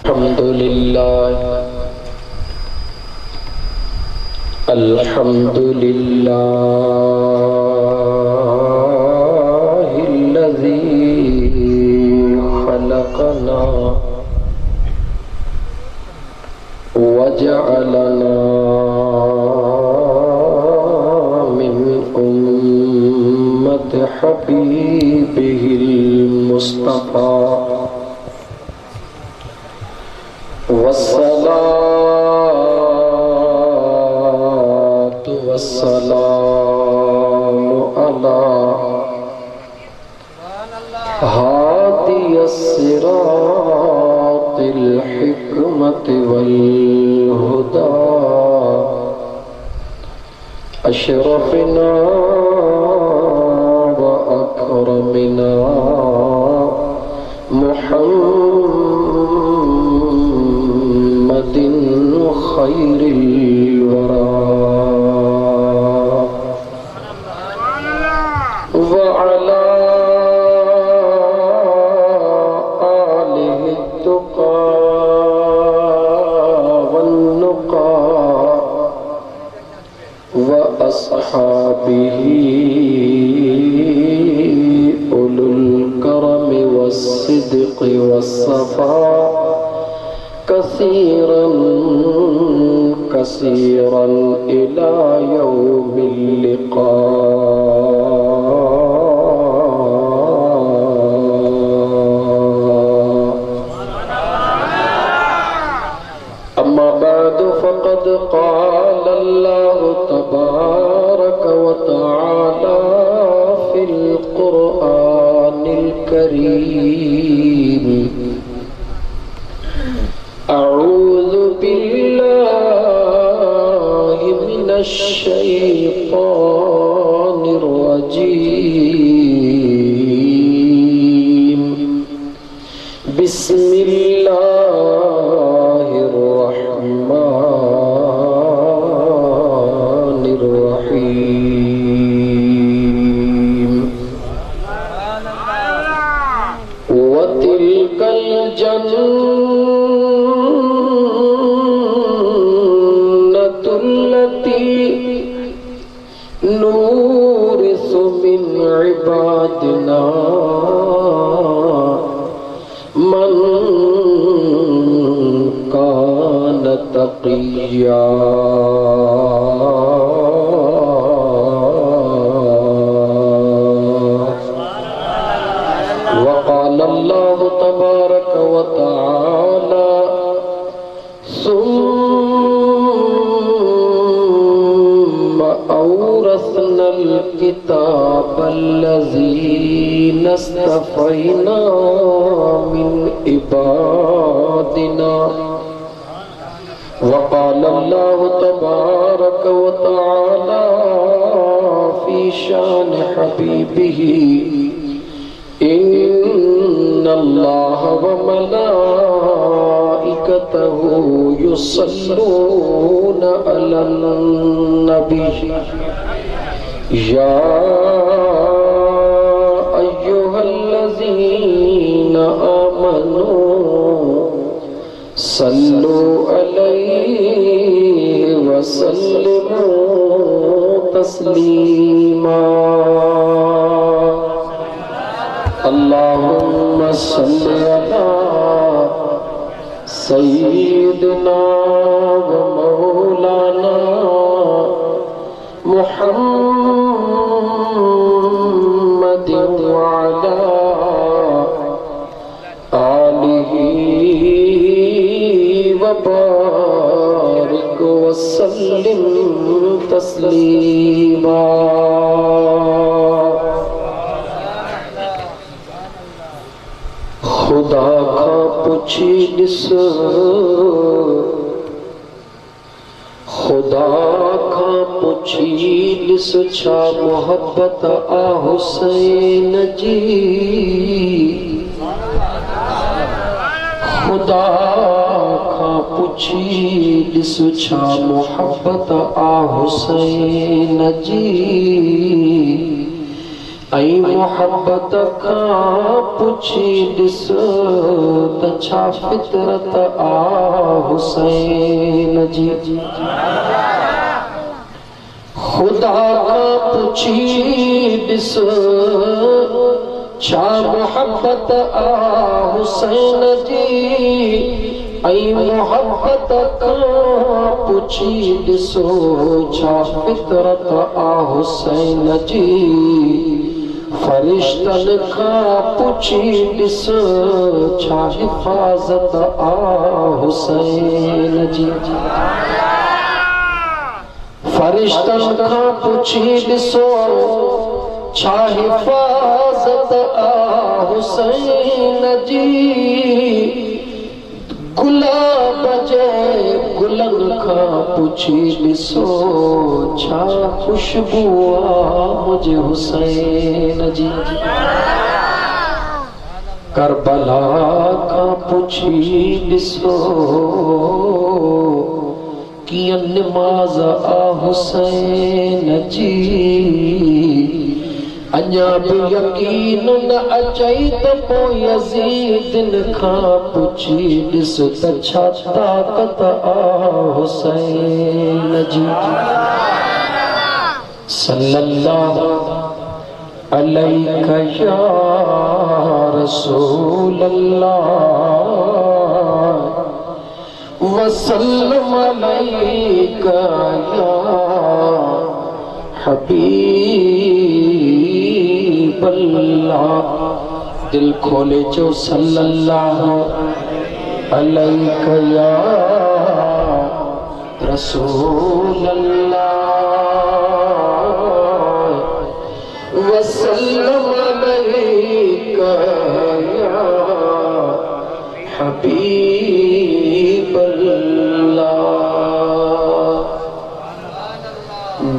अल्हम्दुलिल्लाहिल्लज़ी खलक़ना वजअलना मिन उम्मति हबीबिहिल मुस्तफ़ा वस्सलातु वस्सलामु अला हादियस सिरातिल हिकमति वल हुदा अशरफना व अकरमना मुहम्मदिन खैरिल वरा व अला आलिहि तुक़ा वन्नुक़ा व अस्हाबिही उलुल करमि वस्सिद्क़ि वस्सफ़ा कसीरन कसीरन इला यौमिल लिक़ा। अम्मा बअदु फ़क़द क़ाल अल्लाहु तबारक व तआला फ़िल क़ुरआनिल करीम अऊज़ु बिल्लाहि मिनश शैतानिर रजीम बिस्मिल्लाहिर रहमानिर रहीम व तिलकल जन्नतुल्लती नूरिसु मिन इबादिना मन कान तक़िया। वक़ाल अल्लाहु तबारक व तआला सुम्मा औरसनल किताबल्लज़ीना इस्तफ़ैना मिन इबादिना। वक़ाल अल्लाहु तबारक व तआला फ़ी शान हबीबिही इन्नल्लाह व मलाइकतहु युसल्लूना अलन नबी या अय्युहल्लज़ीना आमनू सल्लु अलैहि व सल्लिमू तस्लीमा। अल्लाहुम्मा सल्लि अला सय्यिदिना व मौलाना मुहम्मदिन व अला आलिहि व बारिक व सल्लिम तस्लीमा। खुदा का पुछी दिस खुदा का पुछी दिस छा मोहब्बत आ हुसैन जी। खुदा का पुछी दिस छा मोहब्बत आ हुसैन जी। ऐं मोहब्बत खां पुछी ॾिस त छा फितरत आ हुसैन जी। खुदा खां पुछी ॾिस छा मोहब्बत आ हुसैन जी। ऐं मोहब्बत खां पुछी ॾिसो छा फितरत आ हुसैन जी। फरिश्तन खां पुछी ॾिस छा हिफ़ाज़त आ हुसैन जी। फरिश्तन खां पुछी ॾिसो छा हिफ़ाज़त आ हुसैन जी। गुलाब जे गुलन खां पुछी ॾिसो छा खुशबू आ मुझे हुसैन जी। करबला खां पुछी ॾिसो कीअं निमाज़ आ हुसैन जी। अञा भी यकीन न अचई त पोइ यज़ीद खां पुछी ॾिस त छा ताक़त आ हुसैन जी। सल्लल्लाहु अलैका या रसूल अल्लाह वसल्लम अलैका या हबीब अल्लाह। दिल खोले जो सल्लल्लाहु अलैका या रसूल अल्लाह वसल्लम अलैका या हबीब अल्लाह।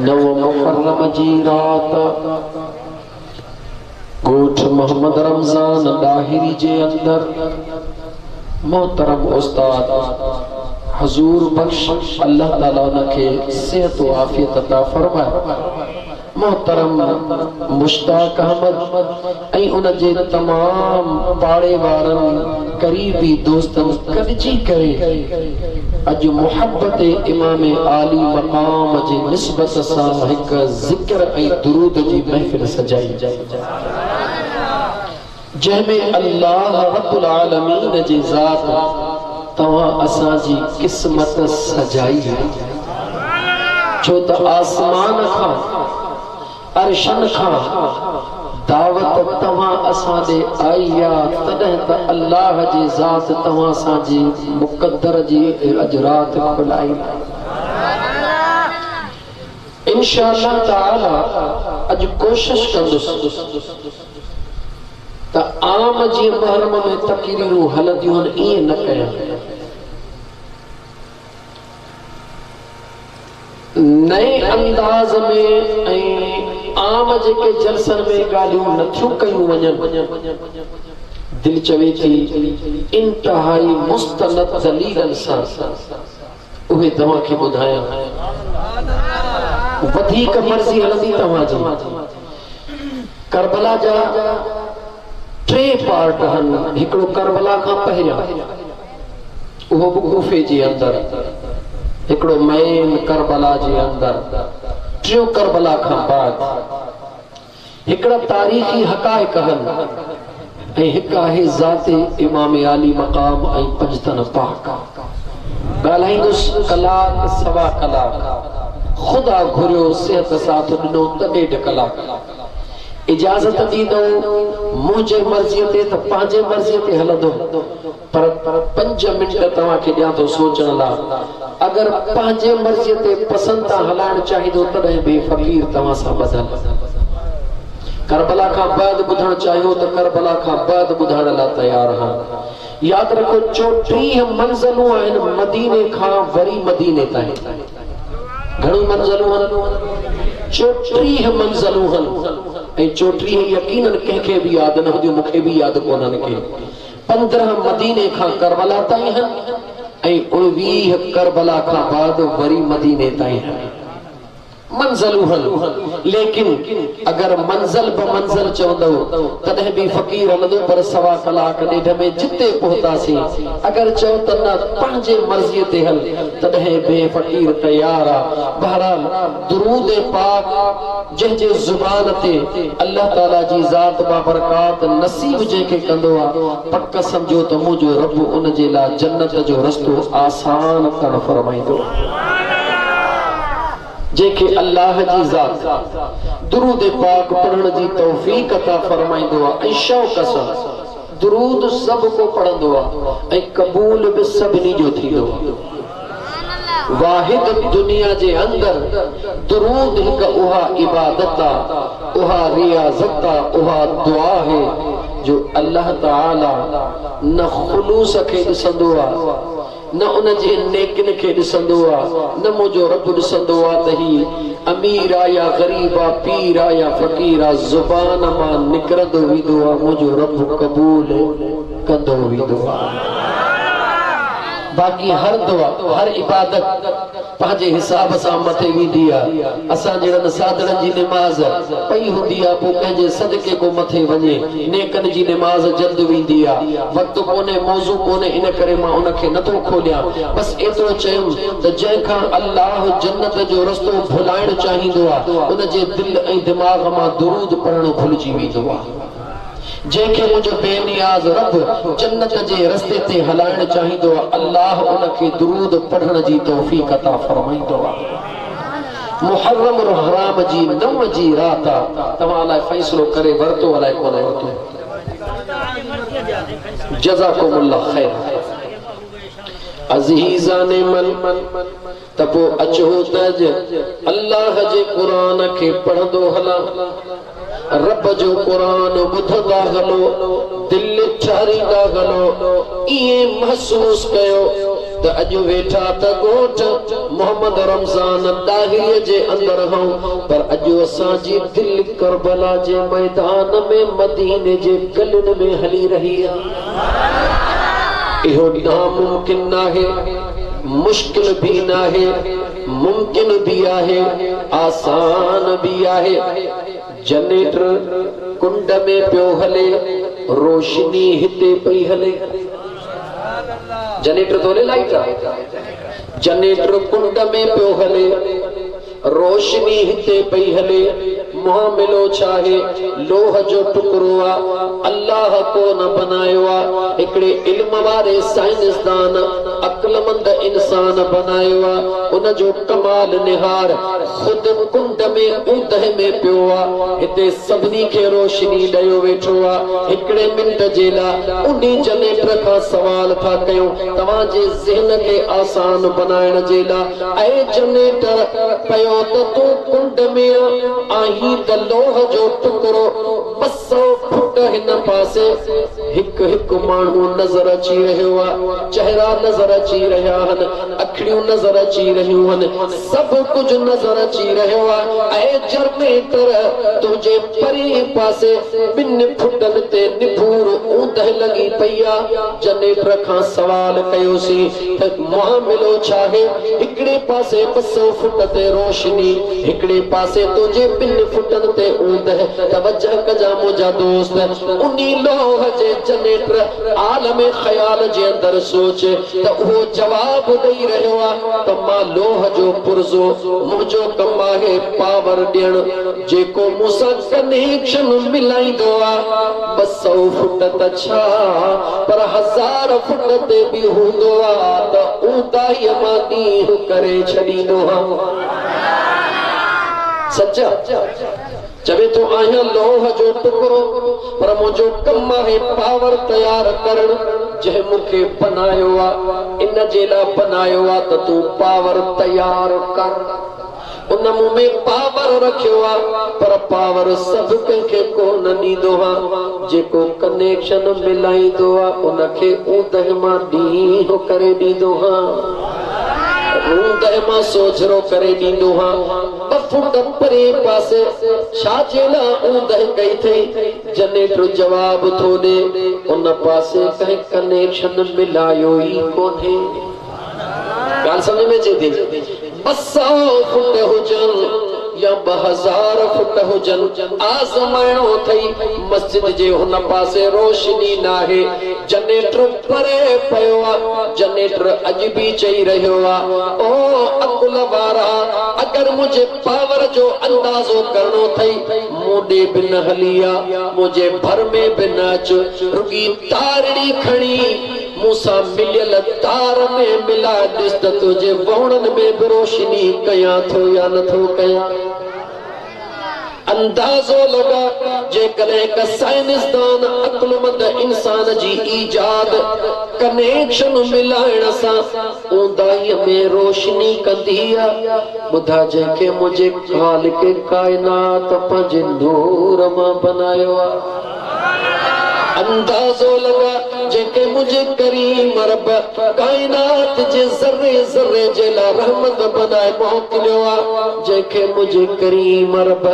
नव मुहर्रम जी रात गोठ मोहम्मद रमजान दाहिरी जे अंदर मोहतरम उस्ताद हजूर बख्श अल्लाह ताला उनखे सेहत व आफियत अता फरमाए। मोहतरम मुश्ताक अहमद ऐं उन जे तमाम पाड़े वारनि करीबी दोस्तनि गॾिजी करे अॼु मोहब्बत इमाम आली मक़ाम जे निस्बत सां हिक ज़िक्र ऐं दुरूद जी महफ़िल सजाई जंहिंमें अल्लाह रब्बुल आलमीन जी ज़ात तव्हां असांजी क़िस्मत सजाई है। छो त आसमान खां अर्शन खां दावत तव्हां असां ॾे आई आहे तॾहिं त अल्लाह जी ज़ात तव्हां असांजी मुक़द्दर जी अॼु राति खुलाई। इंशाअल्लाह ताला अॼु कोशिश कंदुसि त आम जीअं मुहर्रम में तक़रीरूं हलंदियूं आहिनि ईअं न कयां। नए अंदाज़ में ऐं आम जेके जलसन में ॻाल्हियूं नथियूं कयूं वञनि दिल चवे थी इंतहाई मुस्तनद दलीलन सां उहे तव्हांखे ॿुधायां। वधीक मर्ज़ी हलंदी तव्हांजी। करबला जा टे पार्ट आहिनि। हिकिड़ो करबला खां पहिरियां उहो बि कूफे जे अंदरि, हिकिड़ो मैन करबला जे अंदरि, टियों करबला खां बाद हिकिड़ा तारीख़ी हक़ाइक़ आहिनि ऐं हिकु आहे ज़ाते इमाम आली मक़ाम ऐं पंजतन पाक। ॻाल्हाईंदुसि कलाक सवा कलाक। ख़ुदा घुरियो सिहत साथ ॾिनो त 1.5 कलाक। इजाज़त ॾींदो मुंहिंजे मर्ज़ीअ ते त पंहिंजे मर्ज़ीअ ते हलंदो, पर 5 मिंट तव्हांखे ॾियां थो सोचण लाइ। अगरि पंहिंजे मर्ज़ीअ ते पसंदि सां हलाइणु चाहींदो तॾहिं बि फ़क़ीर तव्हां सां ॿधल। करबला खां बाद ॿुधणु चाहियो त करबला खां बाद ॿुधण लाइ तयारु आहियां। यादि रखो 34 मंज़िलूं आहिनि मदीने खां वरी मदीने ताईं। घणियूं मंज़िलूं आहिनि? 34 मंज़िलूं आहिनि ऐं 34 यकीनन कंहिंखे बि यादि न हूंदियूं, मूंखे बि यादि कोन्हनि के। 15 मदीने खां करबला ताईं आहिनि ऐं 19 करबला खां बाद वरी मदीने ताईं आहिनि। मंज़िल हल, लेकिन अगर मंज़िल ब मंज़िल चवंदो तॾहिं बि फ़क़ीर हलंदो, पर सवा कलाक ॾेढ में जिते पहुतासीं। अगर चओ त न पंहिंजे मर्ज़ीअ ते हल, तॾहिं बि फ़क़ीर तयार आहे। बहरहाल दुरूद पाक जंहिंजे ज़ुबान ते अल्लाह ताला जी ज़ात बाबरकात नसीब जंहिंखे कंदो आहे, पक सम्झो त मुंहिंजो रब उन जे लाइ जन्नत जो रस्तो आसान करणु फरमाईंदो। जेके अल्लाह जी ज़ात दुरूद पाक पढ़ण जी तौफ़ीक़ अता फरमाईंदो आहे ऐं शौक़ सां दुरूद सब को पढ़ंदो आहे ऐं क़बूल बि सभिनी जो थींदो आहे। वाहिद दुनिया जे अंदर दुरूद हिक उहा इबादत आहे, उहा रियाज़त आहे, उहा दुआ है जो अल्लाह ताला न खुलूस खे ॾिसंदो आहे, न उन जे नेकिन खे ॾिसंदो आहे, न मुंहिंजो रब ॾिसंदो आहे त ही अमीर आहे या ग़रीब आहे, पीर आहे या फ़क़ीर आहे। ज़ुबान मां निकिरंदो वेंदो आहे, मुंहिंजो रब क़बूल कंदो वेंदो आहे। बाक़ी हर दुआ हर इबादत पंहिंजे हिसाब सां मथे वेंदी आहे। असां जहिड़नि साधड़नि जी निमाज़ पई हूंदी आहे, पोइ कंहिंजे सदके को मथे वञे, नेकनि जी निमाज़ जल्द वेंदी आहे। वक़्तु कोन्हे, मौज़ू कोन्हे, इन करे मां उनखे नथो खोलियां। बसि एतिरो चयुमि त जंहिंखां अल्लाह जन्नत जो रस्तो भुलाइणु चाहींदो आहे, उन जे दिलि ऐं दिमाग़ मां दुरूद पढ़णु भुलिजी वेंदो आहे। जंहिंखे मुंहिंजो बेनियाज़ रब जन्नत जे रस्ते ते हलाइण चाहींदो आहे, अल्लाह उनखे दुरूद पढ़ण जी तौफ़ीक़ अता फरमाईंदो आहे। मुहर्रम और हराम जी 9 जी रात आहे, तव्हां अलाए फ़ैसिलो करे वरितो अलाए कोन वरितो। जज़ाकुमुल्लाह ख़ैर। अज़ीज़ाने मन त पोइ अचो त अल्लाह जे क़ुरान खे पढ़ंदो हलां, रब जो क़ुरान ॿुधंदा हलो, दिल ठारींदा हलो। इएं महसूस कयो त अॼु वेठा त ॻोठ मोहम्मद रमज़ान दाहिरीअ जे अंदर हूं, पर अॼु असांजी दिल करबला जे मैदान में मदीने जे गलियुनि में हली रही आहे। इहो नामुमकिन नाहे, मुश्किल भी नाहे, मुमकिन भी आहे, आसान भी आहे। जनरेटर कुंड में पियो हले, रोशनी हिते पई हले। जनरेटर तो लाइट आहे, जनरेटर कुंड में पियो हले, रोशनी हिते पई हले। मुआमिलो छाहे, लोह जो टुकड़ो आहे, अल्लाह को न बनायो आहे, हिकिड़े इल्म वारे साइंसदान अक्लमंद इंसान बनायो आहे। उन जो कमाल निहार खुद कुंड में ऊंदह में पियो आहे, हिते सभिनी खे रोशनी ॾियो वेठो आहे। हिकिड़े मिंट जे लाइ उन्ही जनरेटर खां सवाल था कयूं, तव्हांजे ज़हन खे आसान बनाइण जे लाइ। ऐं जनरेटर पयो त तूं कुंड में आहीं त लोह जो टुकड़ो 200 फुट हिन पासे, हिकु हिकु माण्हू नज़र अची रहियो आहे, चेहरा नज़र अची रहिया आहिनि, अखियूं नज़र अची रहियूं आहिनि, सभु कुझु नज़र अची रहियो आहे। ऐं जनरेटर तुंहिंजे परे पासे 2 फुटनि ते निभूर ऊंदह लॻी पई आहे। जनरेटर खां सवाल कयोसीं त मुआमिलो छाहे, हिकिड़े पासे 200 फुट ते रोशनी, हिकिड़े पासे तुंहिंजे 2 फुटनि ते ऊंदह। तवज्जो कजा मुंहिंजा दोस्त, उन्ही लोह जे जनरेटर आलम ख़याल जे अंदर सोच त उहो जवाब ॾेई रहियो आहे त मां लोह जो पुर्ज़ो, मुंहिंजो कमु आहे पावर ॾियणु, जेको मूंसां कनेक्शन मिलाईंदो आहे। 200 फुट त छा, पर 1000 फुट ते बि हूंदो आहे त ऊंदाईअ मां ॾींहुं करे छॾींदो आहे। सच्चा चवे तो आहियां लोह जो टुकड़ो, पर मुंहिंजो कमु आहे पावर तयार करणु। जंहिं मूंखे बनायो आहे, इन जे लाइ बनायो आहे त तूं पावर तयार कर। उन मूं में पावर रखियो आहे, पर पावर सभु कंहिंखे कोन ॾींदो आहे। जेको कनेक्शन मिलाईंदो आहे, उनखे ऊंदह मां ॾींहुं करे ॾींदो आहे, ऊंदह मां सोझरो करे ॾींदो आहे। 2 फुट परे पासे छाजे लाइ ऊंदह कई अथई? जनरेटर जवाब थो ॾे, उन पासे कंहिं कनेक्शन मिलायो ई कोन्हे। ॻाल्हि समझ में अचे थी? 200 फुट हुजनि, या 2000 फुट हुजन आज़माइणो थई मस्जिद जे हुन पासे रोशनी नाहे जनरेटर परे पयो आ जनरेटर अज भी चई रहियो आ ओ अकुल वारा अगर मुझे पावर जो अंदाजो करणो थई मोडे बिन हलिया मुझे भर में बिन अच रुगी तारड़ी खणी मूसा मिलियल तार में मिला ॾिस त तुझे वणन में भी रोशनी कया थो या नथो कया अंदाजो लगा जे कले का साइंसदान अक्लमंद इंसान जी इजाद कनेक्शन मिलाइण सा ऊंदाई में रोशनी कंदिया बुधा जे के मुझे खाल के कायनात पंहिंजे नूर मां बनायो अंदाजो लगा जेके मुझे करीम रब कायनात जे ज़र्रे ज़र्रे जे ला रहमत बनाए मोकलियो आ जेके मुझे करीम रब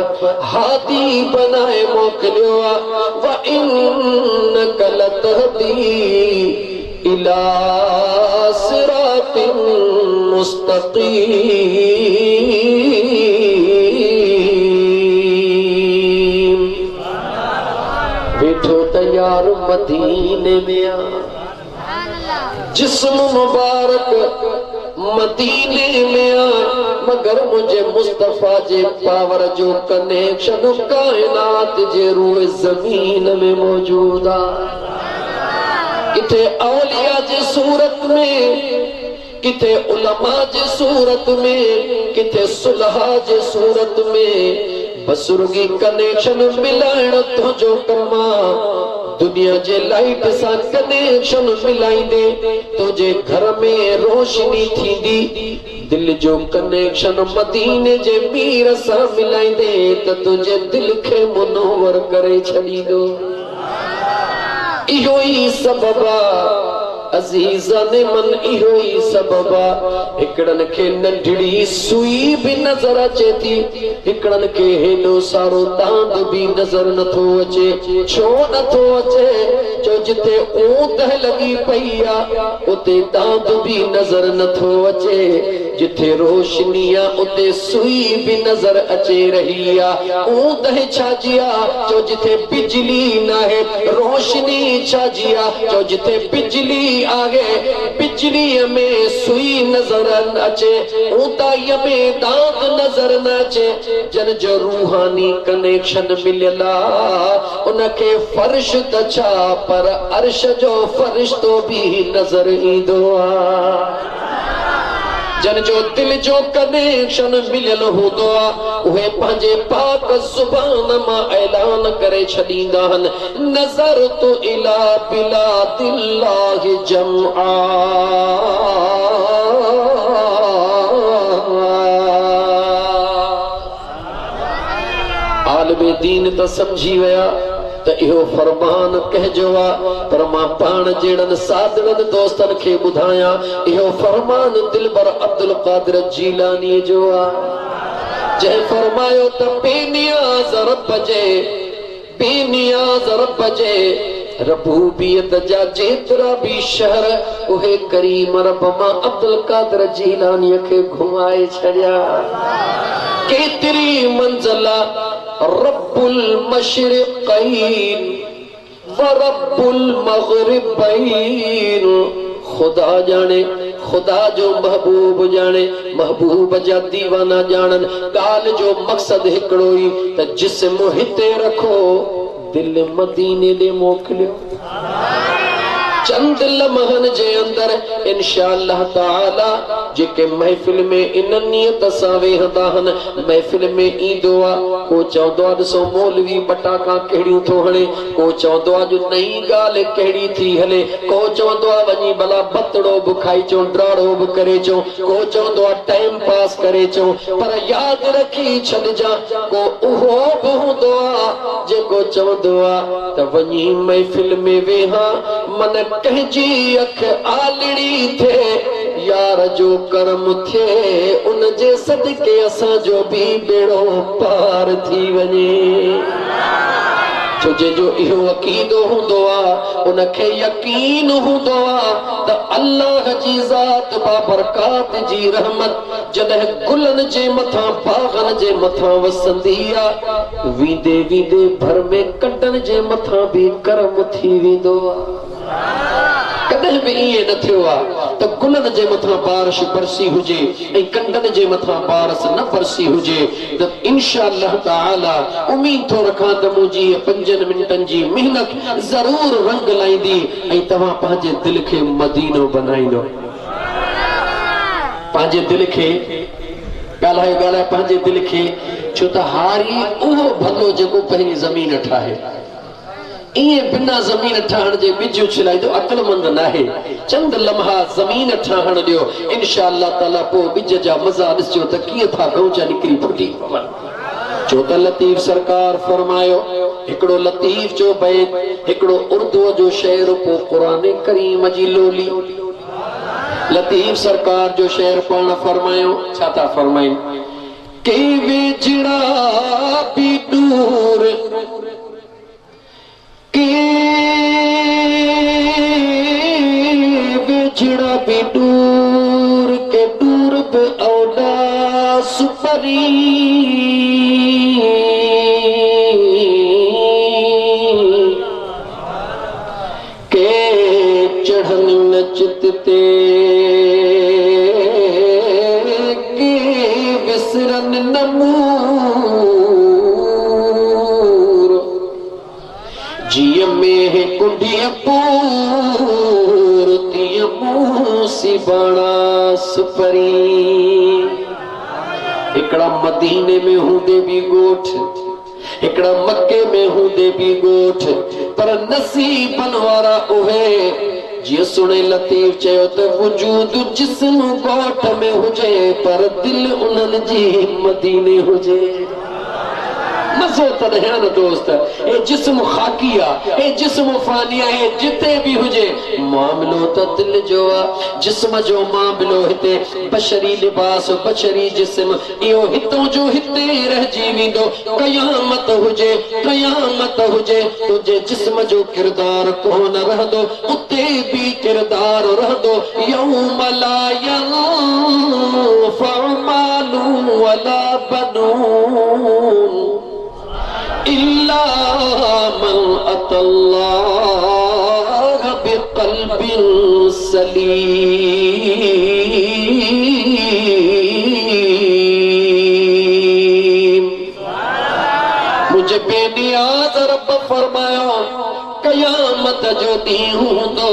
हादी बनाए मोकलियो आ व इन्नका लतहदी इला सिरातिन मुस्तकीम बैठो तैयार मदीने में आ जिस्म मुबारक मदीने में आ मगर मुझे मुस्तफा जे पावर जो कनेक्शन कायनात जे रूए जमीन में मौजूद आ किथे औलिया जे सूरत में किथे उलमा जे सूरत में किथे सुलहा जे सूरत में बसुर्गी कनेक्शन मिलाइण तो जो कमा दुनिया जे लाइट सा कनेक्शन मिलाइंदे तुझे घर में रोशनी थींदी दिल जो कनेक्शन मदीने जे मीर सा मिलाइंदे त तुझे दिल के मुनव्वर करे छड़ींदो इहो ही सबबा अजीज़न मन इहो ही सबबा हिकड़न के नंढड़ी सुई भी नजर अचे थी हिकड़न के हेॾो सारो दांद भी नजर नथो अचे छो नथो अचे जो जिथे ऊंद लगी पई आ उते दांद भी नजर नथो अचे जिथे रोशनी आ उते सुई भी नजर अचे रही आ ऊंद छाजी आ जो जिथे बिजली ना है रोशनी छाजी आ जो जिथे बिजली आगे बिजली में सुई नजर न अचे ऊंदाई में दांत नजर न अचे जन जो रूहानी कनेक्शन मिलला उनके फर्श त छा पर अर्श जो फरिश्तो भी नजर ईंदो आ जन जो दिल जो कनेक्शन मिलियल हूंदो आ उहे पंहिंजे पाक ज़ुबान मां ऐलान करे छॾींदा आहिनि नज़र तो इला बिलादिल्लाहि जमआ आलिम दीन त समझी विया त इहो फरमान कहजो आ पर मां पाण जहिड़न सादड़न दोस्तन खे ॿुधायां इहो फरमान दिलबर अब्दुल कादिर जीलानी जो आ जंहिं फरमायो त बेनियाज़ रब जे रबूबियत जा जेतिरा भी शहर उहे करीम रब मां अब्दुल कादिर जीलानी खे घुमाए छॾिया केतिरी मंज़िला रब्बुल मशरिक़ैन व रब्बुल मग़रिबैन खुदा जाने खुदा जो महबूब जाने महबूब जा दीवाना जानन गाल जो मकसद हिकड़ो ही त जिस्म हिते रखो दिल मदीने दे मोकलियो चंद लम्हन जे अंदर इंशाअल्लाह ताला जेके महफिल में इन नियत सां वेहंदा हन महफिल में ईंदो आ को चवंदो आ ॾिसो मौलवी पटाखा कहिड़ियूं थो हणे को चवंदो आ जो नई ॻाल्हि कहिड़ी थी हले को चवंदो आ वञी भला बतड़ो बि खाई चो ड्राड़ो बि करे चो को चवंदो आ टाइम पास करे चो पर यादि रखी छॾिजां को उहो बि हूंदो आ जेको चवंदो आ त वञी महफिल में वेहां मन कहजी अख आलड़ी थे यार जो कर्म थे उन जे सदके असां जो भी बेड़ो पार थी वने छो जो इहो अक़ीदो हूंदो आहे उनखे यकीन हूंदो आहे त अल्लाह जी ज़ात बाबरकात जी रहमत जॾहिं गुलनि जे मथां बाग़नि जे मथां वसंदी आहे वींदे वींदे भर में कंडनि जे मथां बि करम थी वेंदो आहे। कॾहिं बि ईअं न थियो आहे त गुलनि जे मथां बारिश बरसी हुजे ऐं कंडनि जे मथां बारिश न बरसी हुजे त इंशाअल्लाह ताला उम्मीद थो रखां त मुंहिंजी 5 मिंटनि जी मेहनत ज़रूर रंग लाईंदी ऐं तव्हां पंहिंजे दिलि खे मदीनो बनाईंदो। पंहिंजे दिलि खे ॻाल्हाए ॻाल्हाए पंहिंजे दिलि खे, छो त हारी उहो भलो जेको पहिरीं ज़मीन ठाहे। इएं बिना ज़मीन ठाहिण जे ॿिज उछलाईंदो अक़लमंद नाहे। चंद लम्हा ज़मीन ठाहिण ॾियो इंशाअल्लाह ताला पोइ ॿिज जा मज़ा ॾिसजो त कीअं था गौचा निकिरी फुटी पवनि। छो त लतीफ़ सरकार फरमायो, हिकिड़ो लतीफ़ जो बैत, हिकिड़ो उर्दू जो शेर पोइ क़ुरान करीम जी लोली। लतीफ़ सरकार जो शेर पाण फरमायो, छा था फरमाइनि, के वेझड़ा बि दूर के वेझड़ा भी दूर के दूर पे औदा सुपरी के चढ़न नचते के विसरन नमूर जिय में है कुंडिया पूर तिय मूसी बड़ा सुपरी। हिकड़ा मदीने में हूंदे भी गोठ, हिकड़ा मक्के में हूंदे भी गोठ, पर नसीबन वारा उहे जिय सुने लतीफ़ चयो त वजूद जिस्म गोठ में हुजे पर दिल उन्हनि जी मदीने हुजे। मज़ो तॾहिं न दोस्त, ए जिस्म खाकिया ए जिस्म फानिया ए जिते भी हुजे मामलो त दिल जो आ। जिस्म जो मामलो हिते बशरी लिबास बशरी जिस्म इहो हितों जो हिते रहिजी वेंदो। क़यामत हुजे तुंहिंजे जिस्म जो किरदार कोन रहंदो, उते भी किरदार रहंदो। यौम ला यंफ़उ मालुन वला बनून इल्ला मन अतल्लाह बिक़ल्बिन सलीम। मुझे बेनियाज़ रब फरमायो क़यामत जो ॾींहुं हूंदो,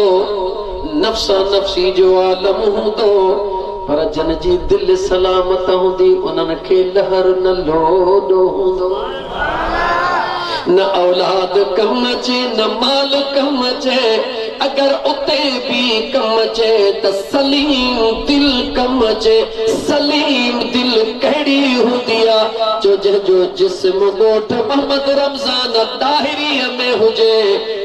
नफ़्सा नफ़्सी जो आलम हूंदो, पर जन जी दिल सलामत हूंदी उन्हनि खे लहर न लोॾो हूंदो। न औलाद कम अचे न माल कम अचे, अगर उते भी कम अचे त सलीम दिल कम अचे। सलीम दिल कहिड़ी हूंदी आहे जो जंहिंजो जिस्म ॻोठ मोहम्मद रमज़ान ताहिरीअ में हुजे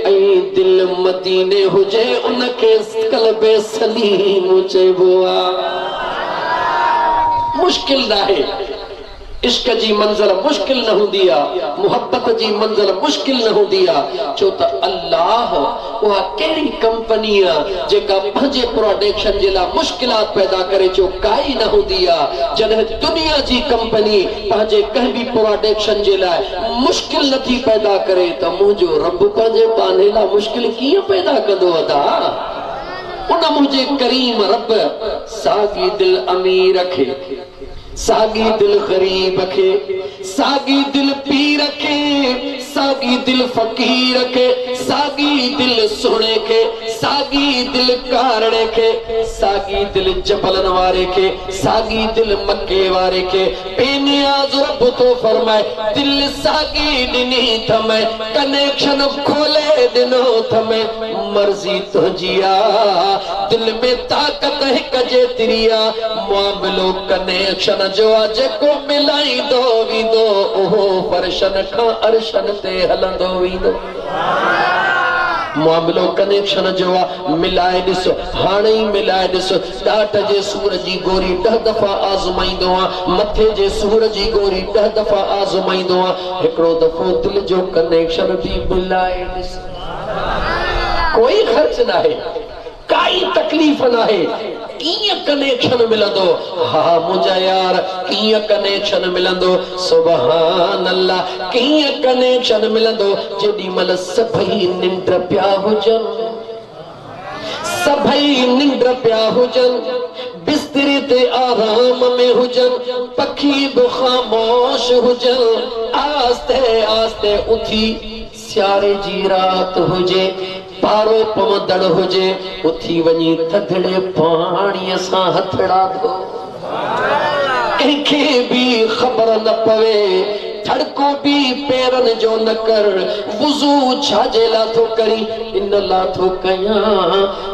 ऐं दिल मदीने हुजे उनखे क़ल्बे सलीम चइबो आहे। मुश्किल नाहे, इश्क जी मंज़िल मुश्किल न हूंदी आहे, मुहब्बत जी मंज़िल मुश्किल न हूंदी आहे। छो त अल्लाह उहा कहिड़ी कंपनी आहे जेका पंहिंजे प्रोडक्शन जे लाइ मुश्किलात पैदा करे, जो काई न हूंदी आहे। जॾहिं दुनिया जी कंपनी पंहिंजे कंहिं बि प्रोडक्शन जे लाइ मुश्किल नथी पैदा करे त मुंहिंजो रब पंहिंजे पाने लाइ मुश्किल कीअं पैदा कंदो अदा। उन मुंहिंजे करीम रब सागी दिल अमीर खे, सागी दिल गरीब खे, सागी दिल पीर खे, सागी दिल फकीर खे, सागी दिल सुणे खे, सागी दिल कारणे खे, सागी दिल जबलन वारे खे, सागी दिल मक्के वारे खे। बेनियाज़ रब तो फरमाए दिल सागी ॾिनी थमे, कनेक्शन खोले ॾिनो थमे, मर्ज़ी तुंहिंजी आ, दिल में ताक़त हिक जेतिरी आ, मामलो कनेक्शन जो आ जेको मिलाईंदो वेंदो उहो फर्शन खां अर्शन ते हलंदो वेंदो। मामलो कनेक्शन जो मिलाए ॾिसो, हाणे ही मिलाए ॾिसो। ॾाट जे सूर जी गोरी 10 दफ़ा आज़माईंदो आहे, मथे जे सूर जी गोरी 10 दफ़ा आज़माईंदो आहे। हिकिड़ो दफ़ो दिल जो कनेक्शन भी मिलाए ॾिसो। कोई ख़र्च ना है, काई तकलीफ़ ना है। कीअं कनेक्शन मिलंदो? हा मुंहिंजा यार, कीअं कनेक्शन मिलंदो? सुभान अल्लाह, कीअं कनेक्शन मिलंदो? जेॾी महिल सभई निंड पिया हुजनि, सभई निंड पिया हुजनि, बिस्तरे ते आराम में हुजनि, पखी बि ख़ामोश हुजनि, आस्ते आस्ते उथी सियारे जी रात हुजे, पारो पवंदड़ हुजे, उथी वञी थधड़े पाणीअ सां हथड़ा धो, कंहिंखे भी ख़बर न पवे, थड़को भी पेरनि जो न कर। वुज़ू छाजे लाइ थो करी? इन लाइ थो कयां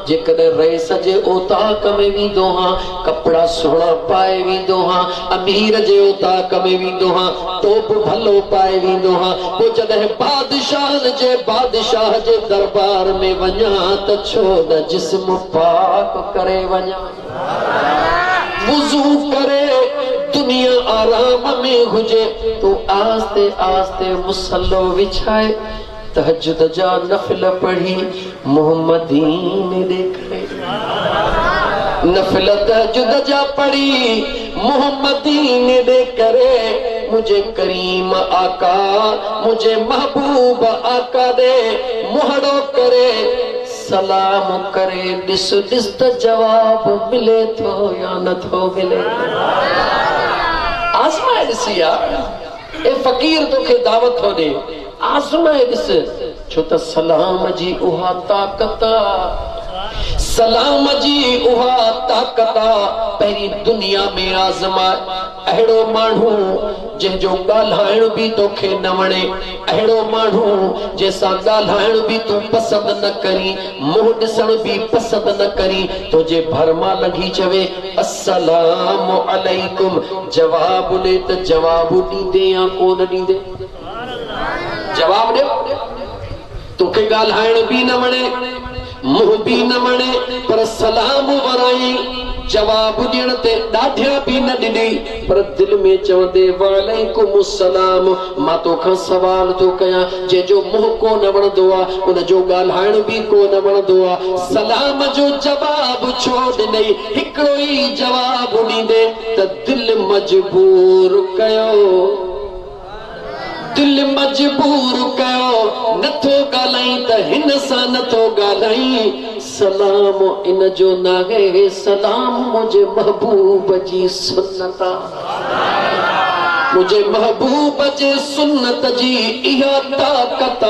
जेकॾहिं रहे सजे ओताक में वेंदो हां, कपिड़ा सुहिणा पाए वेंदो हां, अमीर जे ओताक में वेंदो हां, टोप भलो पाए वेंदो हां, पोइ जॾहिं बादशाह जे दरबार में वञा त छो न जिस्म पाक करे वञा, वुज़ू करे, दुनिया आराम में हुजे तो आस्ते आस्ते मुसल्लो विछाए, तहज्जुद जा नफिल पढ़ी, मोहम्मदीन देखरे, नफिल तहज्जुद जा पढ़ी, मोहम्मदीन दे करे, मुझे करीम आका, मुझे महबूब आका दे मुहड़ो करे, सलाम करे, दिस दिस त जवाब मिले तो या न तो मिले। आज़माए ॾिस यार, ए फ़कीर तोखे दावत थो ॾे, आज़माए ॾिस, छो त सलाम जी उहा ताक़त, सलाम जी उहा ताक़त पहिरीं दुनिया में आज़माए। अहिड़ो माण्हू जंहिंजो ॻाल्हाइण भी तोखे न वणे, अहिड़ो माण्हू जंहिंसां ॻाल्हाइण भी तूं पसंदि न करी, मुंहुं ॾिसण भी पसंदि न करी, तुंहिंजे भर मां लॻी चवे अस्सलामु अलैकुम, जवाब ॾे त जवाब ॾींदे या कोन ॾींदे? जवाब ॾियो। तोखे ॻाल्हाइण भी न वणे, मुंहुं भी न वणे, पर सलाम वराई, जवाब ॾियण ते ॾाढिया भी न ॾिनी, पर दिल में चवंदे वालेकुम सलाम, मां तोखां सवाल थो कयां, जंहिंजो मुंहुं कोन वणंदो आहे, उनजो ॻाल्हाइण भी कोन वणंदो आहे, सलाम जो जवाब छो ॾिनई? हिकिड़ो ई जवाब ॾींदे त दिल मजबूर कयो, दिल मजबूर कयो, नथो ॻाल्हाई त हिन सां नथो ॻाल्हाई, सलाम इन जो नाहे, सलाम मुंहिंजे महबूब जी सुन्नत, मुंहिंजे महबूब जे सुन्नत जी इहा ताक़त।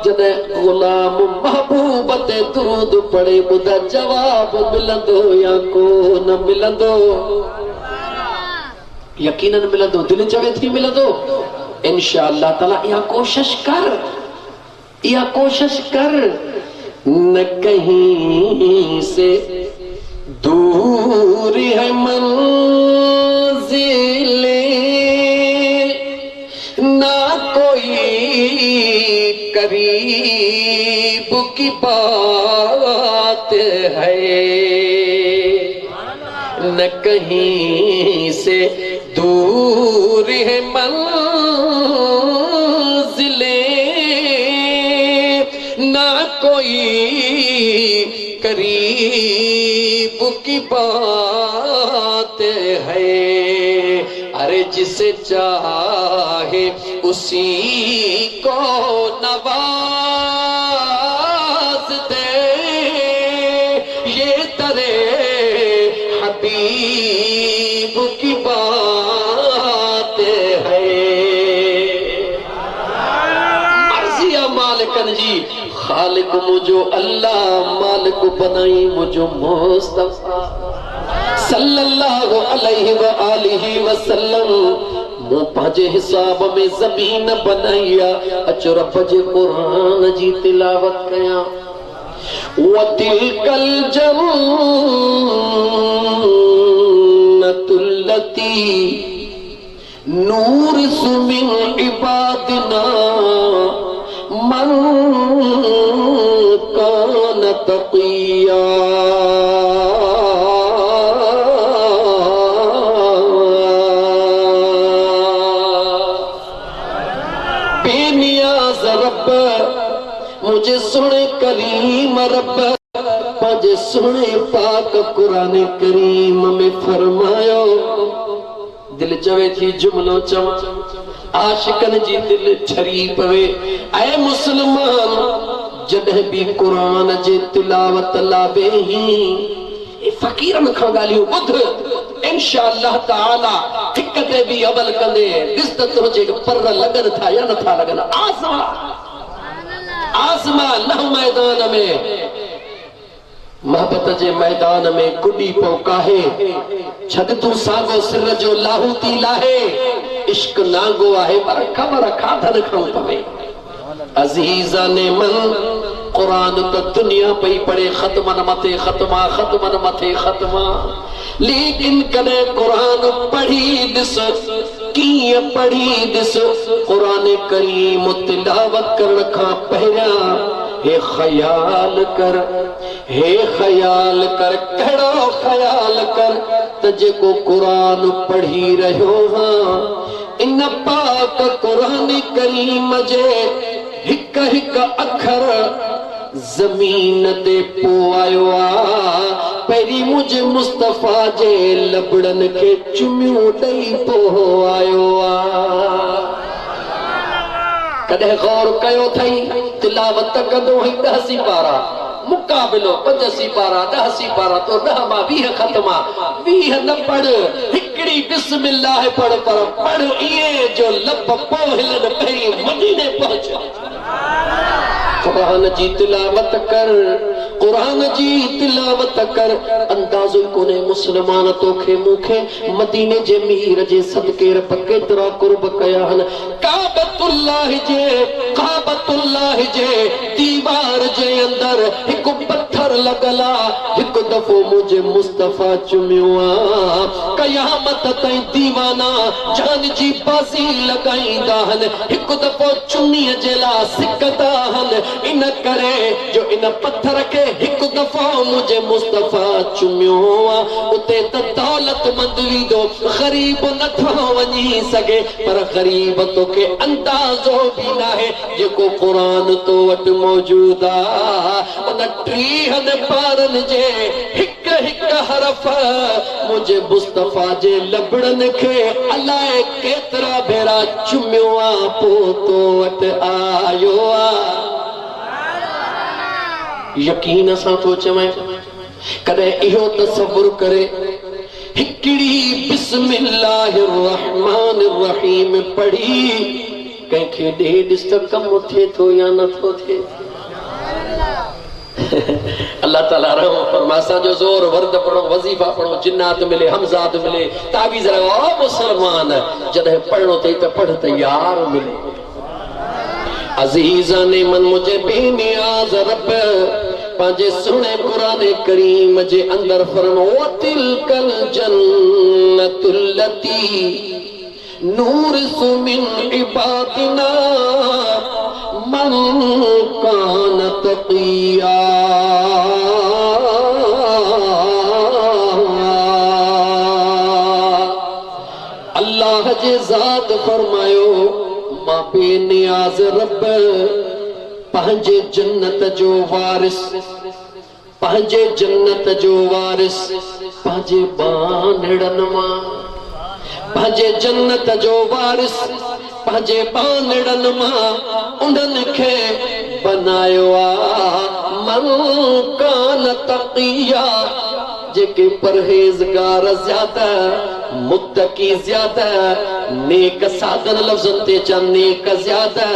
जॾहिं गुलाम महबूब ते दुरूद पढ़े, ॿुधा जवाब मिलंदो या कोन मिलंदो? यकीनन मिलंदो, दिल चवे थी मिलंदो। इंशाअल्लाह ताला इहा कोशिश कर, इहा कोशिश कर, न कहीं से दूर है मंजिले, ना कोई करीब की बात है, न कहीं से दूर है मंजिले, ना कोई करीब की बात है। अरे जिसे चाहे उसी को नवाज दे, ये तेरे हबीब की बात है। मर्जिया मालिकन जी, खालिक मुझो अल्लाह, मालिक बनाई मुझो मुस्तफा सल्लल्लाहु अलैहि व आलिहि वसल्लम। मूं पंहिंजे हिसाब में ज़मीन बनाया, अचो रब जे क़ुरान जी तिलावत कयां। वतिलकल जन्नतुल लती नूरिसु मिन इबादिना मन रब पंहिंजे सुहिणे पाक क़ुरान करीम में फरमायो। दिल चवे थी जुमलो चवां, आशिकन जी दिल ठरी पवे। ऐ मुसलमान, जॾहिं भी क़ुरान जे तिलावत लाबे ही फकीरन खां ॻाल्हियूं ॿुध, इंशाअल्लाह ताला हिक ते भी अमल कंदे ॾिस त तुंहिंजे पर लॻनि था या नथा लॻनि। आसमां लह मैदान में, मोहब्बत जे मैदान में कुॾी पो काहे, छॾ तूं साॻो सिर जो लाहूती लाहे। इश्क नांगो आहे पर ख़बर खाधन खां पवे। अज़ीज़ा ने मन कुरान तो दुनिया पई पढ़े, ख़त्मन मथे ख़त्मा, ख़त्मन मथे ख़त्मा, लेकिन कदे कुरान पढ़ी ॾिस, कीअं पढ़ी ॾिस। कुरान करीम तिलावत करण खां पहिरियां हे ख़याल कर, हे ख़याल कर, कहिड़ो ख़याल कर त जेको कुरान पढ़ी रहियो हां, इन पाक कुरान करीम जे हिक हिक अखर ज़मीन ते पोआयो आ। पहिरीं मुझे मुस्तफ़ा जे लबड़न के चुमियूं ॾेई पोआयो आ। कॾहिं गौर कयो थई, तिलावत कंदो हुई 10 सिपारा, मुकाबिलो 5 सिपारा, 10 सिपारा, तो 10 मां 20 ख़त्मा। 20 न पढ़, हिकड़ी बिस्मिल्लाह पढ़, पर पढ़ इए जो लब पो हिलन पहिरीं मदीने पहुच। कुरान जी तिलावत कर, कुरान जी तिलावत कर। अंदाज़ो कोने मुसलमान तोखे मूंखे मदीने जे मीर जे सदके रब केतिरा कुर्ब कया हन। काबतुल्लाह जे दीवार जे अंदर हिक पत्थर लगला, हिक दफ़ो मुझे मुस्तफ़ा चुमियो आ। क़यामत ताईं दीवाना जान जी बाज़ी लगाईंदा हन, हिक दफ़ो चुमीअ जे लाइ सिकंदा हन। इन करे जो इन पत्थर के हिक दफ़ो मुझे मुस्तफ़ा चुमियो आ, उते त दौलतमंद वींदो, ग़रीब नथो वञी सघे। पर ग़रीब तोखे अंदाज़ो भी नाहे जेको क़ुरान तो वट मौजूद आ। उन 30 पारन जे हिक हिक हरफ मुझे मुस्तफ़ा जे लबड़न के अलाए केतिरा भेरा चुमियो आ, पो तो वट आयो आ। यकीन सां तो चवां, कदे इहो तसव्वुर करे हिकड़ी बिस्मिल्लाहिर रहमानिर रहीम पढ़ी कंहिंखे ॾे ॾिस त कमु थिए थो या नथो थिए। अल्लाह ताला रहम फरमाए, असांजो ज़ोर वर्द पढ़ो, वज़ीफ़ा पढ़ो, जिन्नात मिले, हमज़ात मिले, तावीज़ रहो। मुसलमान जॾहिं पढ़णो अथई त पढ़ त यार मिले। अज़ीज़ा ने मन मुझे बेनियाज़ रब पंहिंजे सुहिणे क़ुरान करीम जे अंदर फरमायो, तिलकल जन्नतुल लती नूरिसु मिन इबादिना मन कान तक़िया। अल्लाह जे ज़ात फरमायो, मां बेनियाज़ रब पंहिंजे जन्नत जो वारिस, पंहिंजे जन्नत जो वारिस पंहिंजे बानड़न मां, पंहिंजे जन्नत जो वारिस पंहिंजे बानड़न मां उन्हनि खे बनायो आ। मन कान तक़िया, जेके परहेज़गार ज्यादा, मुत्तकी ज्यादा, नेक साधन लफ्ज़न ते चा नेक ज्यादा।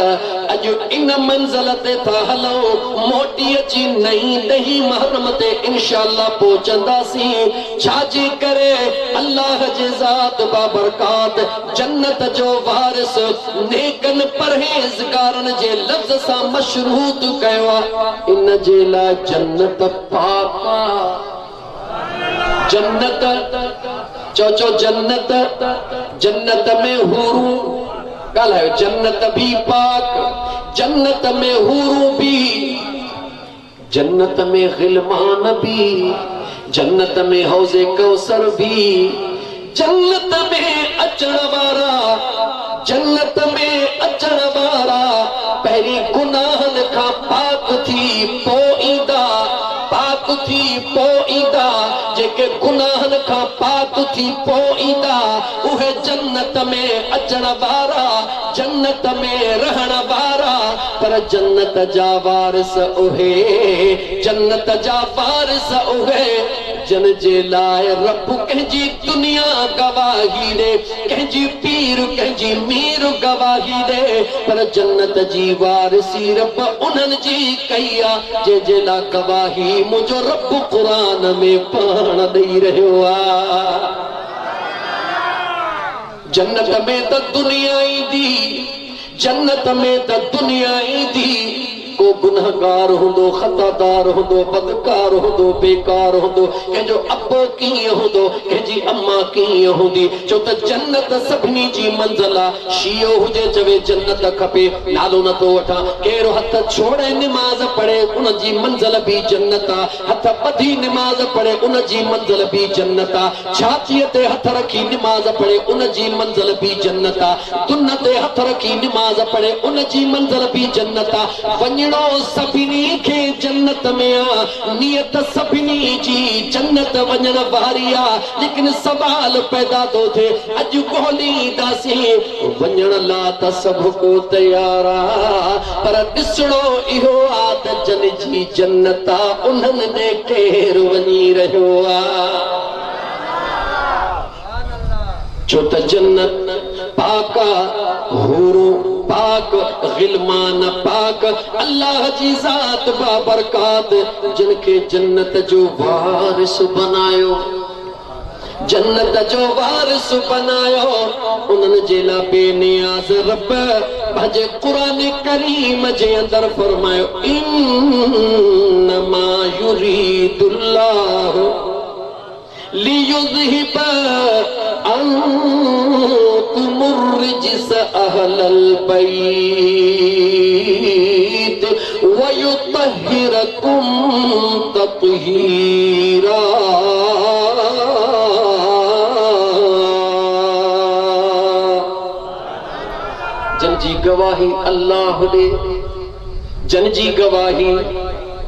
अॼु इन मंज़िल ते था हलूं, मोटी अची नई ॾहीं महरम ते इंशाअल्लाह पहुचंदासीं। छाजे करे अल्लाह जे ज़ात बाबरकात जन्नत जो वारिस नेकन परहेज़गारन जे लफ्ज़ सां मशरूत कयो आहे। इन जे लाइ जन्नत पाक आहे। जन्नत चो जन्नत, जन्नत में हुरू ॻाल्हायो, जन्नत भी पाक, जन्नत में हुरू भी, जन्नत में ग़िलमान भी, जन्नत में हौज़े कौसर भी, जन्नत में अचण वारा, जन्नत में अचण वारा पहिरीं गुनाहन खां पाक थी पोइ ईंदा। गुनाहन खां पाक थी पोईंदा उहे जन्नत में अचण वारा जन्नत में रहण वारा पर जन्नत जा वारिस उहे जन्नत जा वारिस उहे जन जे लाए रब कंहिंजी दुनिया गवाही दे कंहिंजी पीर कंहिंजी मीर गवाही दे पर जन्नत जी वारिसी रब उन्हनि जी कई आहे जंहिंजे लाइ गवाही मुंहिंजो रब क़ुरान में पाण ॾेई रहियो आहे। जन्नत में त दुनिया ईंदी जन्नत में त दुनिया ईंदी को गुनहगार होंदो खतादार होंदो बदकार होंदो बेकार होंदो कंहिंजो अब्बो कीअं होंदो कंहिंजी अम्मा कीअं होंदी छो त जन्नत सभिनी जी मंज़िल आहे। शीयो हुजे चवे जन्नत खपे नालो नथो वठां केरु हथ छोड़े निमाज़ पढ़े उन जी मंज़िल बि जन्नत आहे हथ ॿधी निमाज़ पढ़े उन जी मंज़िल बि जन्नत आहे छातीअ ते हथ रखी निमाज़ पढ़े उन जी मंज़िल बि जन्नत आहे दुन ते हथ रखी निमाज़ पढ़े उन जी मंज़िल बि जन्नत आहे। सभिनी खे जन्नत में आ नियत सभिनी जी जन्नत वञण वारी आ लेकिन सवाल पैदा तो थे अॼु ॻोल्हींदासीं वञण लाइ त सभु को तयार आ पर ॾिसणो इहो आ त जन जी जन्नत आ उन्हनि ॾे केरु वञी रहियो आ छो त जन्नत पाका हूरो पाक गिलमान पाक अल्लाह जी ज़ात बाबरकात जिनके जन्नत जो वारिस बनायो जन्नत जो वारिस बनायो उन्हनि जे लाइ बेनियाज़ रब पंहिंजे क़ुरान करीम जे अंदर फरमायो इन्नमा युरीदुल्लाह लियुज़हिब अन्कुमुर रिज्स अहलल बैत वयुतहिरकुम तत्हीरा। जन जी गवाही अल्लाह दे जन जी गवाही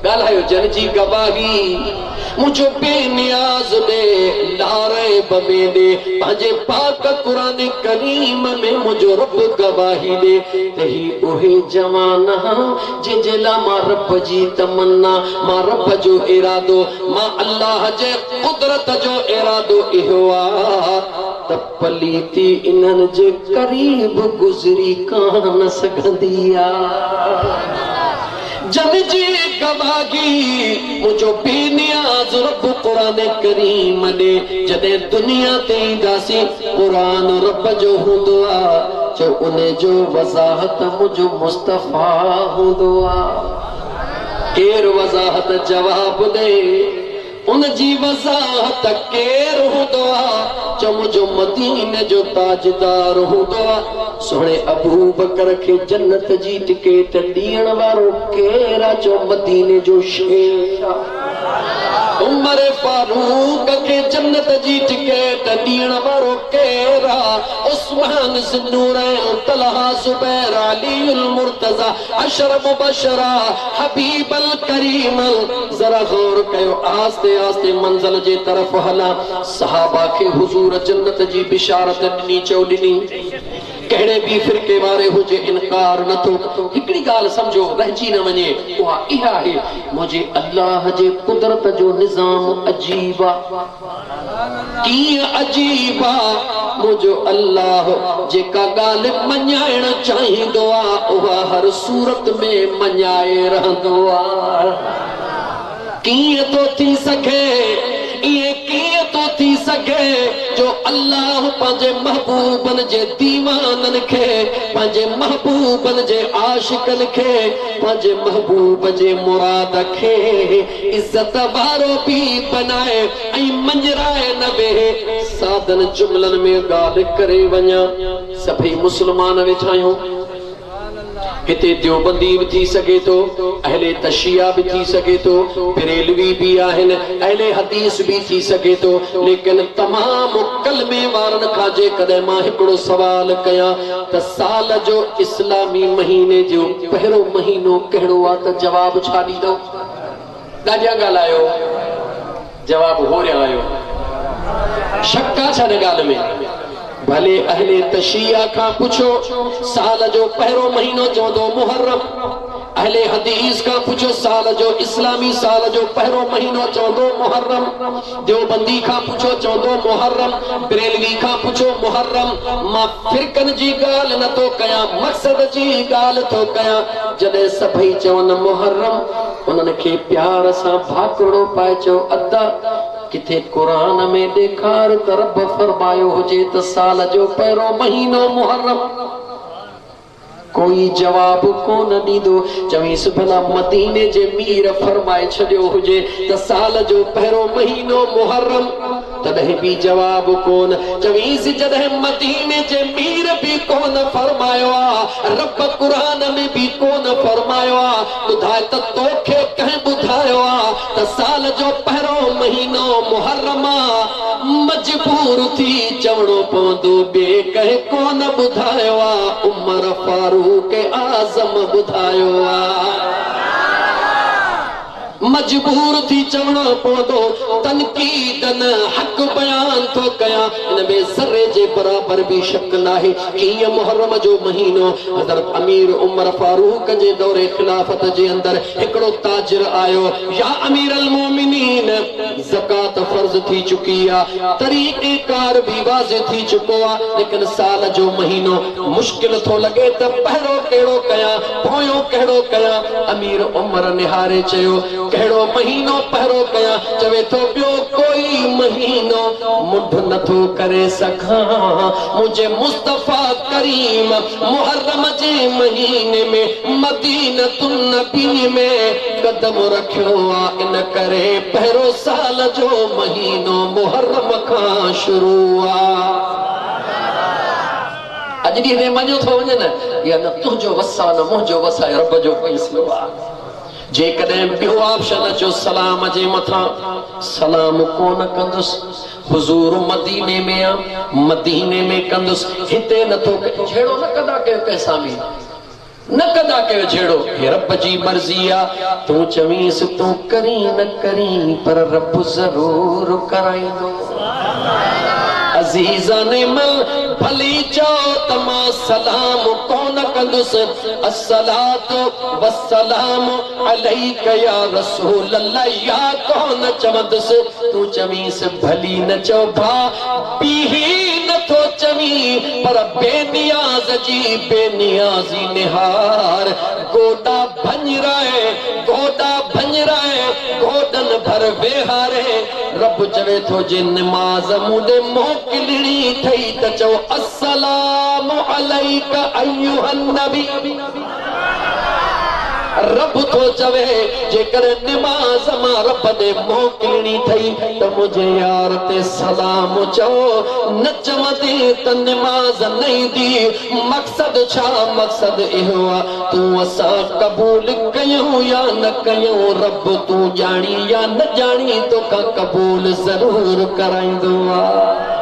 ॻाल्हायो जन जी गवाही मुझो बेनियाज़ दे लारे बमे दे पंहिंजे पाक क़ुरान करीम में मुझो रब गवाही दे तही उहे जवान जंहिंजे लाइ मां रब जी तमन्ना मां रब जो इरादो मां अल्लाह जे कुदरत जो इरादो इहो आ त पलीती इन्हनि जे करीब गुज़री कान सघंदी आ। जन जी गवाही मुझो बेनियाज़ रब क़ुरान करीम दे जॾहिं दुनिया ते ईंदासीं क़ुरान रब जो हूंदो आहे जो उन जो वज़ाहत मुझो मुस्तफ़ा हूंदो आहे केरु वज़ाहत जवाब दे उन जी वज़ाहत केरु हूंदो आहे जो मुझो मदीने जो ताजदार हूंदो आहे सोणे अबू बकर खे जन्नत जी टिकेट ॾियण वारो केरु आहे जो मदीने जो शेर उमर फारूक के जन्नत जी टिकेट ॾियण वारो केरु आहे उस्मान ज़ुन्नूरैन तलहा ज़ुबैर अलीउल मुर्तज़ा अशर मुबशरा हबीबल करीम ज़रा गौर कयो आस्ते आस्ते मंज़िल जे तरफ़ हला सहाबा खे हुज़ूर जन्नत जी बिशारत ॾिनी चो ॾिनी कहिड़े बि फिरके वारे हुजे इनकार नथो हिकिड़ी ॻाल्हि सम्झो रहिजी न वञे उहा इहा आहे मुंहिंजे अल्लाह जे कुदरत जो निज़ाम अजीब आहे कीअं अजीब आहे मुंहिंजो अल्लाह जेका ॻाल्हि मञाइण चाहींदो आहे उहा हर सूरत में मञाए रहंदो आहे कीअं थो थी सघे इहे कीअं थो थी सघे जो अल्लाह पंहिंजे महबूबन जे दीवाननि खे पंहिंजे महबूबन जे आशिकनि खे पंहिंजे महबूब जे मुराद खे इज़त वारो बि बनाए ऐं मंजराए न वेहे सादन जुमलनि में ॻाल्हि करे वञा सभई मुस्लमान वेठा आहियूं हिते देवबंदी भी थी सके तो अहले तशिया भी थी सके तो बरेलवी भी आहिन अहले हदीस भी थी सके तो लेकिन तमाम कलमे वारन खां जे कदे मां हिकड़ो सवाल कया त साल जो इस्लामी महीने जो पहिरो महीनो कहिड़ो आ त जवाब छा ॾींदो ॾाढा ॻाल्हायो जवाब हो रहिया आयो छा न ॻाल्हि में भले अहले तशिया का पूछो साल जो पहिरों महीनो चवंदो मुहर्रम अहले हदीस का पूछो साल जो इस्लामी साल जो पहिरों महीनो चवंदो मुहर्रम देवबंदी का पूछो चवंदो मुहर्रम बरेलवी का पूछो मुहर्रम मां फिरकन जी ॻाल्हि न थो कयां मक़सद जी ॻाल्हि थो कयां जॾहिं सभई चवनि मुहर्रम उन्हनि खे प्यार सां भाकुड़ो पाए चयो अदा किथे कुरान में ॾेखार त रब फरमायो हुजे त साल जो पहिरों महीनो मुहर्रम कोई जवाब कोन ॾींदो चवीस भला मदीने जे मीर फरमाए छॾियो हुजे त साल जो पहिरों महीनो मुहर्रम तॾहिं बि जवाब कोन चवीस जॾहिं मदीने जे मीर बि कोन फरमायो आहे रब कुरान में बि कोन फरमायो आहे ॿुधाए त तोखे कंहिं ॿुधायो आहे त साल जो पहिरों महीनो मुहर्रम मजबूर थी चवणो पवंदो ॿिए कंहिं कोन ॿुधायो आहे उमर फारूक आज़म ॿुधायो आहे मजबूर थी चवणो पवंदो तनकीदन हक़ बयान थो कयां इन में ज़र्रे जे बराबर बि शक नाहे कीअं मुहर्रम जो महीनो हज़रत अमीर उमर फारूक जे दौरे खिलाफत जे अंदर हिकिड़ो ताजिर आयो या अमीर अल मोमिनीन ज़कात फर्ज़ थी चुकी आहे तरीक़ेकार बि वाज़े थी चुको आहे लेकिन साल जो महीनो मुश्किल थो लॻे त पहिरों कहिड़ो कयां पोयों कहिड़ो कयां अमीर उमर निहारे चयो कहिड़ो महीनो पहिरों कयां चवे थो ॿियो कोई महीनो मुठ नथो करे सघां मुंहिंजे मुस्तफ़ा करीम मुहर्रम जे महीने में मदीनतुन नबी में कदम रखियो आहे इन करे पहिरों साल जो महीनो मुहर्रम खां शुरू आहे अॼु ॾींहं में मञो थो वञे न या न तुंहिंजो वसा न मुंहिंजो वसा रब जो फैसलो आहे जेकॾहिं ॿियो ऑप्शन अचो सलाम जे मथां सलाम कोन कंदुसि हुज़ूर मदीने में आहे मदीने में कंदुसि हिते नथो छेड़ो न कंदा कयो कंहिंसां बि न कंदा कयो छेड़ो रब जी मर्ज़ी आहे तूं चवीस तूं करी न करी पर रब ज़रूर कराईंदो अज़ीज़ान मल भली चओ त मां सलाम कोन कंदुसि अस्सलातु वस्सलाम अलैका या रसूल अल्लाह या कोन चवंदुसि तूं चवीस भली न चओ भा पीही नथो चवी पर बेनियाज़ जी बेनियाज़ी निहार गोॾा भंजराए गोॾनि भर वेहारे रब चवे थो जे निमाज़ मूंॾे मोकिलणी थई त चओ अस्सलाम अलैका अय्युहन नबी रब तो चवे जेकर निमाज़ मां रब ने मोकिलणी थई त मुझे यार ते सलाम चओ न चवंदी त निमाज़ न ईंदी मक़सद छा मक़सद इहो आहे तूं असां क़बूल कयूं या न कयूं रब तूं ॼाणी या न ॼाणी तोखां क़बूल ज़रूर कराईंदो आहे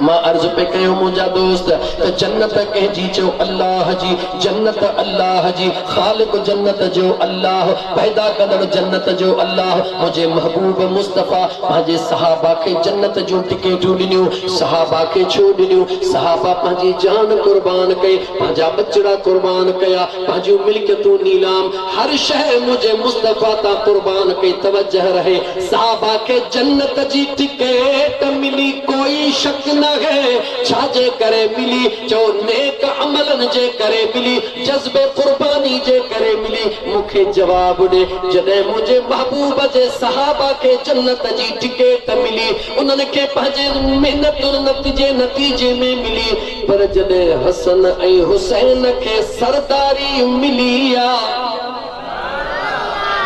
मां अर्ज़ पे कयो मुंहिंजा दोस्त त जन्नत कंहिंजी चओ अल्लाह जी जन्नत अल्लाह जी ख़ालिक़ जन्नत जो अल्लाह पैदा कंदड़ जन्नत जो अल्लाह मुंहिंजे महबूब मुस्तफ़ा पंहिंजे सहाबा खे जन्नत जूं टिकेटूं ॾिनियूं सहाबा खे छो ॾिनियूं सहाबा पंहिंजी जान कुर्बान कई पंहिंजा बचड़ा कुर्बान कया पंहिंजूं मिल्कियतूं नीलाम हर शइ मुंहिंजे मुस्तफ़ा तां कुर्बान कई तवजह रहे सहाबा खे जन्नत जी टिकेट मिली कोई शक न छाजे करे मिली जो नेक अमलन जे करे मिली जज्बे कुर्बानी जे करे मिली मूंखे जवाब दे जॾहिं मुंहिंजे महबूब जे सहाबा खे जन्नत जी टिकेट मिली उन्हनि खे पंहिंजे महिनत जे नतीजे में मिली पर जॾहिं हसन ऐं हुसैन खे सरदारी मिली आहे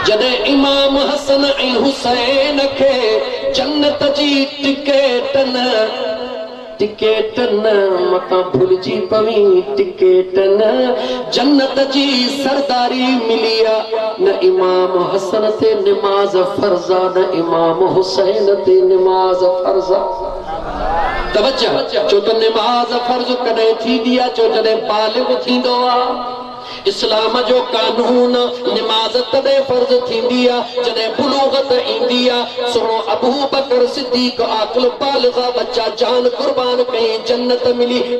जॾहिं इमाम हसन ऐं हुसैन खे जन्नत जी टिकेट न मतां भुलिजी पवी टिकेट न जन्नत जी सरदारी मिली आहे न इमाम हसन ते निमाज़ फर्ज़ा न इमाम हुसैन ते निमाज़ फर्ज़ा तवज्जो छो त निमाज़ फर्ज़ कॾहिं थींदी आहे छो जॾहिं बालिग़ थींदो आहे इस्लाम जो कानून निमाज़ तॾहिं फर्ज़ थींदी आहे जॾहिं बुलूगत ईंदी आहे। सुहिणो अबू बकर सिद्दीक़ आक़िल बालिग़ बच्चा जान कुर्बान कई, जन्नत मिली।